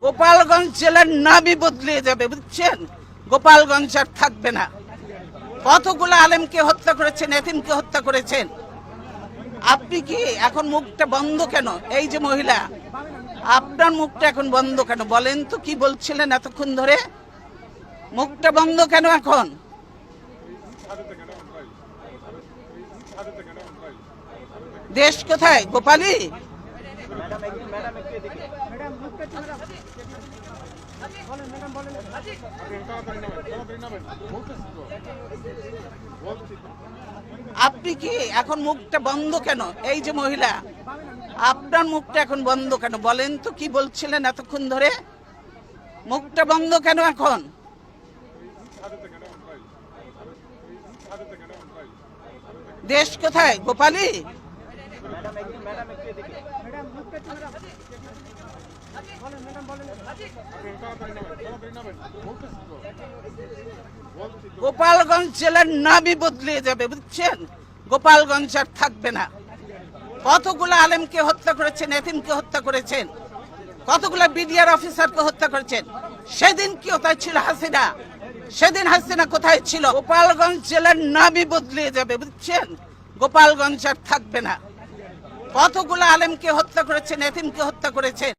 গোপালগঞ্জ জেলার নামই বদলে যাবে, বুঝছেন? গোপালগঞ্জ আর থাকবে না। কতগুলো আলেমকে হত্যা করেছেন, এতিমকে হত্যা করেছেন। আপনি কি এখন মুখটা বন্ধ কেন? এই যে মহিলা, আপনার মুখটা এখন বন্ধ কেন বলেন তো? কি বলছিলেন এতক্ষণ ধরে? মুখটা বন্ধ কেন এখন? দেশ কোথায়? গোপালী? আপনি কি এখন মুখটা বন্ধ কেন? এই যে মহিলা, আপনার মুখটা এখন বন্ধ কেন বলেন তো? কি বলছিলেন এতক্ষণ ধরে? মুখটা বন্ধ কেন এখন? দেশ কোথায়? গোপালী? গোপালগঞ্জ জেলার নামই বদলে যাবে, বুঝছেন? গোপালগঞ্জ আর থাকবে না। কতগুলো আলেমকে হত্যা করেছেন, এতিমকে হত্যা করেছেন, কতগুলো বিডিআর অফিসারকে হত্যা করেছেন। সেদিন কি কোথায় ছিল হাসিনা? সেদিন হাসিনা কোথায় ছিল? গোপালগঞ্জ জেলার নামই বদলে যাবে, বুঝছেন? গোপালগঞ্জ আর থাকবে না। কতগুলো আলেমকে হত্যা করেছেন, এতিমকে হত্যা করেছেন।